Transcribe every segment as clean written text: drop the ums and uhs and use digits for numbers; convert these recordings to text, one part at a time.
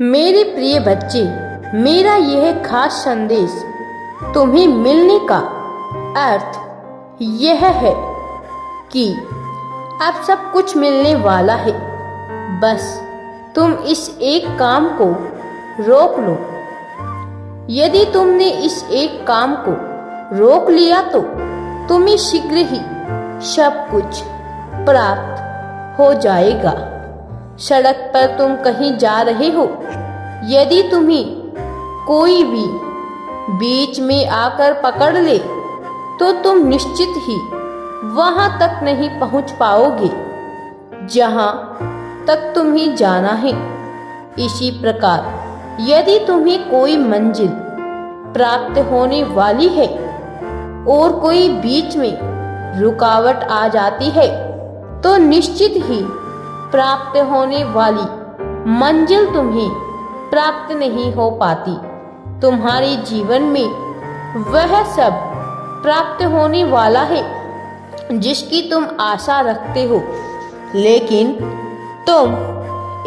मेरे प्रिय बच्चे, मेरा यह खास संदेश तुम्हें मिलने का अर्थ यह है कि अब सब कुछ मिलने वाला है। बस तुम इस एक काम को रोक लो। यदि तुमने इस एक काम को रोक लिया तो तुम्हें शीघ्र ही सब कुछ प्राप्त हो जाएगा। सड़क पर तुम कहीं जा रहे हो, यदि तुम्हें कोई भी बीच में आकर पकड़ ले तो तुम निश्चित ही वहां तक नहीं पहुंच पाओगे जहां तक तुम्हें जाना है। इसी प्रकार यदि तुम्हें कोई मंजिल प्राप्त होने वाली है और कोई बीच में रुकावट आ जाती है तो निश्चित ही प्राप्त होने वाली मंजिल तुम्हें प्राप्त नहीं हो पाती। तुम्हारे जीवन में वह सब प्राप्त होने वाला है जिसकी तुम आशा रखते हो, लेकिन तुम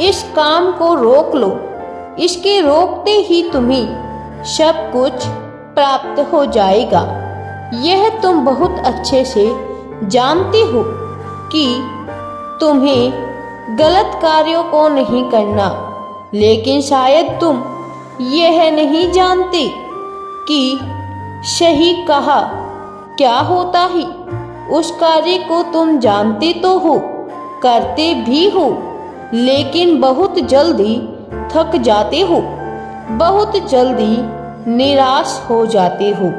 इस काम को रोक लो। इसके रोकते ही तुम्हें सब कुछ प्राप्त हो जाएगा। यह तुम बहुत अच्छे से जानते हो कि तुम्हें गलत कार्यों को नहीं करना, लेकिन शायद तुम यह नहीं जानते कि सही कहा क्या होता है। उस कार्य को तुम जानते तो हो, करते भी हो, लेकिन बहुत जल्दी थक जाते हो, बहुत जल्दी निराश हो जाते हो,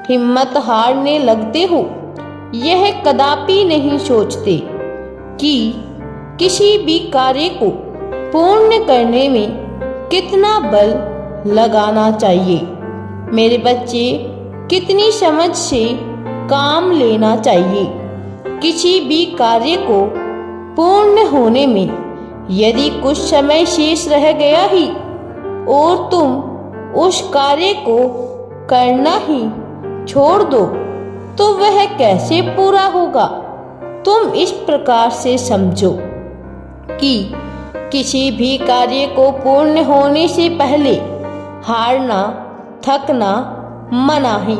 हिम्मत हारने लगते हो। यह कदापि नहीं सोचते कि किसी भी कार्य को पूर्ण करने में कितना बल लगाना चाहिए। मेरे बच्चे, कितनी समझ से काम लेना चाहिए। किसी भी कार्य को पूर्ण होने में यदि कुछ समय शेष रह गया ही और तुम उस कार्य को करना ही छोड़ दो तो वह कैसे पूरा होगा। तुम इस प्रकार से समझो कि किसी भी कार्य को पूर्ण होने से पहले हारना, थकना मना है।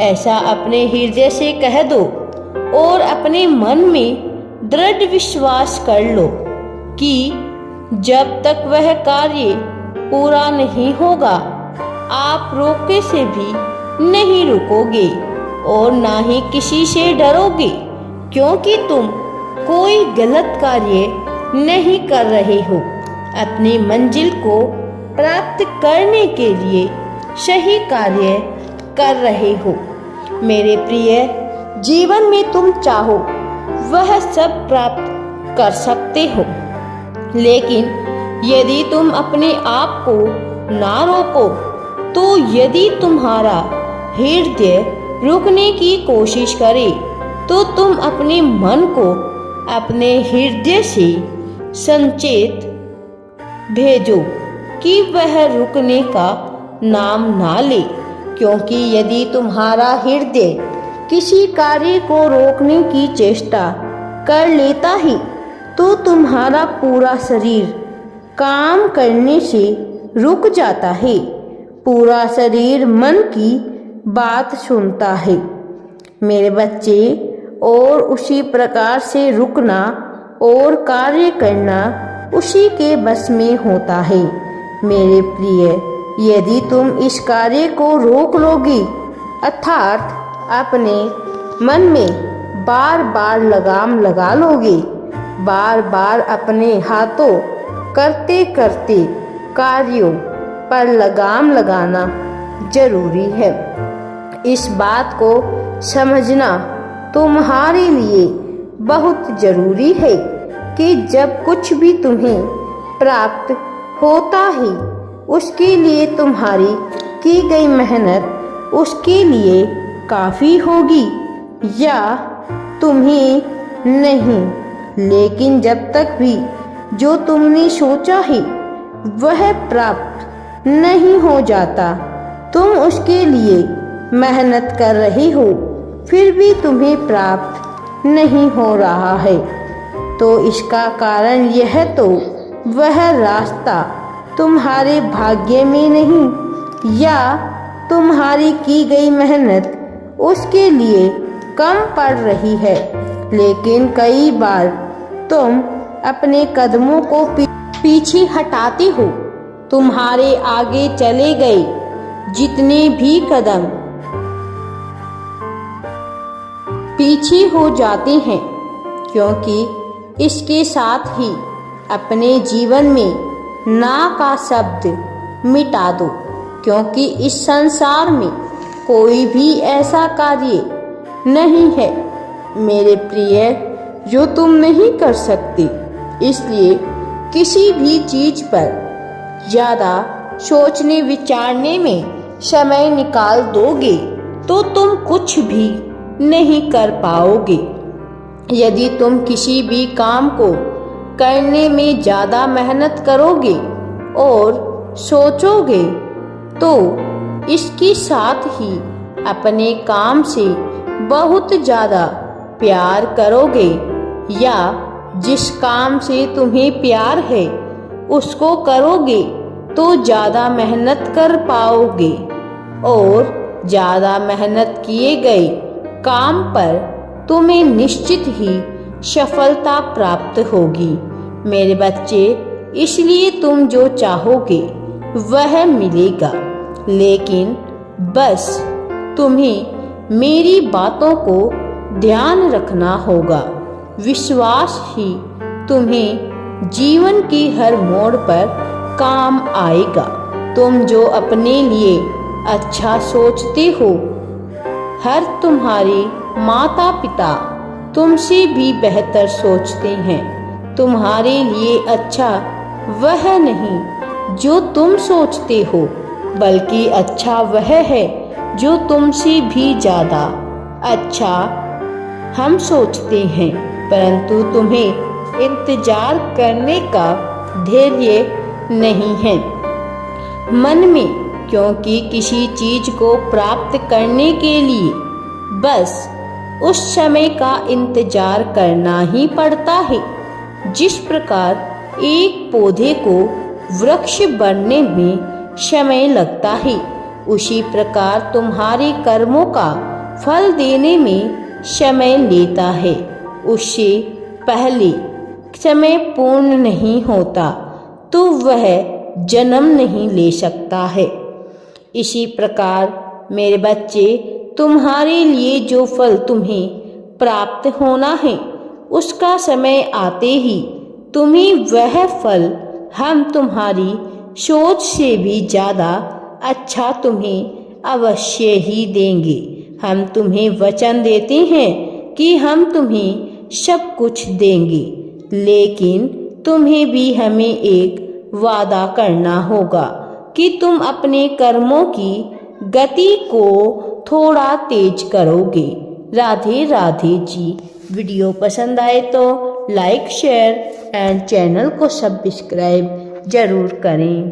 ऐसा अपने हृदय से कह दो और अपने मन में दृढ़ विश्वास कर लो कि जब तक वह कार्य पूरा नहीं होगा आप रोके से भी नहीं रुकोगे और ना ही किसी से डरोगे, क्योंकि तुम कोई गलत कार्य नहीं कर रहे हो। अपनी मंजिल को प्राप्त करने के लिए सही कार्य कर रहे हो। मेरे प्रिय, जीवन में तुम चाहो वह सब प्राप्त कर सकते हो, लेकिन यदि तुम अपने आप को ना रोको तो यदि तुम्हारा हृदय रुकने की कोशिश करे तो तुम अपने मन को अपने हृदय से संकेत भेजो कि वह रुकने का नाम ना ले, क्योंकि यदि तुम्हारा हृदय किसी कार्य को रोकने की चेष्टा कर लेता है तो तुम्हारा पूरा शरीर काम करने से रुक जाता है। पूरा शरीर मन की बात सुनता है मेरे बच्चे, और उसी प्रकार से रुकना और कार्य करना उसी के बस में होता है। मेरे प्रिय, यदि तुम इस कार्य को रोक लोगे, अर्थात अपने मन में बार बार लगाम लगा लोगे, बार बार अपने हाथों करते करते कार्यों पर लगाम लगाना जरूरी है। इस बात को समझना तुम्हारे लिए बहुत जरूरी है कि जब कुछ भी तुम्हें प्राप्त होता है उसके लिए तुम्हारी की गई मेहनत उसके लिए काफ़ी होगी या तुम्हें नहीं, लेकिन जब तक भी जो तुमने सोचा है वह प्राप्त नहीं हो जाता, तुम उसके लिए मेहनत कर रही हो फिर भी तुम्हें प्राप्त नहीं हो रहा है, तो इसका कारण यह तो वह रास्ता तुम्हारे भाग्य में नहीं या तुम्हारी की गई मेहनत उसके लिए कम पड़ रही है, लेकिन कई बार तुम अपने कदमों को पीछे हटाते हो। तुम्हारे आगे चले गए जितने भी कदम पीछे हो जाते हैं, क्योंकि इसके साथ ही अपने जीवन में ना का शब्द मिटा दो, क्योंकि इस संसार में कोई भी ऐसा कार्य नहीं है मेरे प्रिय जो तुम नहीं कर सकते। इसलिए किसी भी चीज पर ज़्यादा सोचने विचारने में समय निकाल दोगे तो तुम कुछ भी नहीं कर पाओगे। यदि तुम किसी भी काम को करने में ज़्यादा मेहनत करोगे और सोचोगे तो इसके साथ ही अपने काम से बहुत ज़्यादा प्यार करोगे, या जिस काम से तुम्हें प्यार है उसको करोगे तो ज़्यादा मेहनत कर पाओगे और ज़्यादा मेहनत किए गए काम पर तुम्हें निश्चित ही सफलता प्राप्त होगी मेरे बच्चे। इसलिए तुम जो चाहोगे वह मिलेगा, लेकिन बस तुम्हें मेरी बातों को ध्यान रखना होगा। विश्वास ही तुम्हें जीवन की हर मोड़ पर काम आएगा। तुम जो अपने लिए अच्छा सोचते हो, हर तुम्हारे माता पिता तुमसे भी बेहतर सोचते हैं। तुम्हारे लिए अच्छा वह नहीं जो तुम सोचते हो, बल्कि अच्छा वह है जो तुमसे भी ज़्यादा अच्छा हम सोचते हैं। परंतु तुम्हें इंतजार करने का धैर्य नहीं है मन में, क्योंकि किसी चीज को प्राप्त करने के लिए बस उस समय का इंतजार करना ही पड़ता है। जिस प्रकार एक पौधे को वृक्ष बनने में समय लगता है, उसी प्रकार तुम्हारे कर्मों का फल देने में समय लेता है। उससे पहले समय पूर्ण नहीं होता तो वह जन्म नहीं ले सकता है। इसी प्रकार मेरे बच्चे, तुम्हारे लिए जो फल तुम्हें प्राप्त होना है उसका समय आते ही तुम्हें वह फल हम तुम्हारी सोच से भी ज़्यादा अच्छा तुम्हें अवश्य ही देंगे। हम तुम्हें वचन देते हैं कि हम तुम्हें सब कुछ देंगे, लेकिन तुम्हें भी हमें एक वादा करना होगा कि तुम अपने कर्मों की गति को थोड़ा तेज करोगे। राधे राधे जी। वीडियो पसंद आए तो लाइक शेयर एंड चैनल को सब्सक्राइब जरूर करें।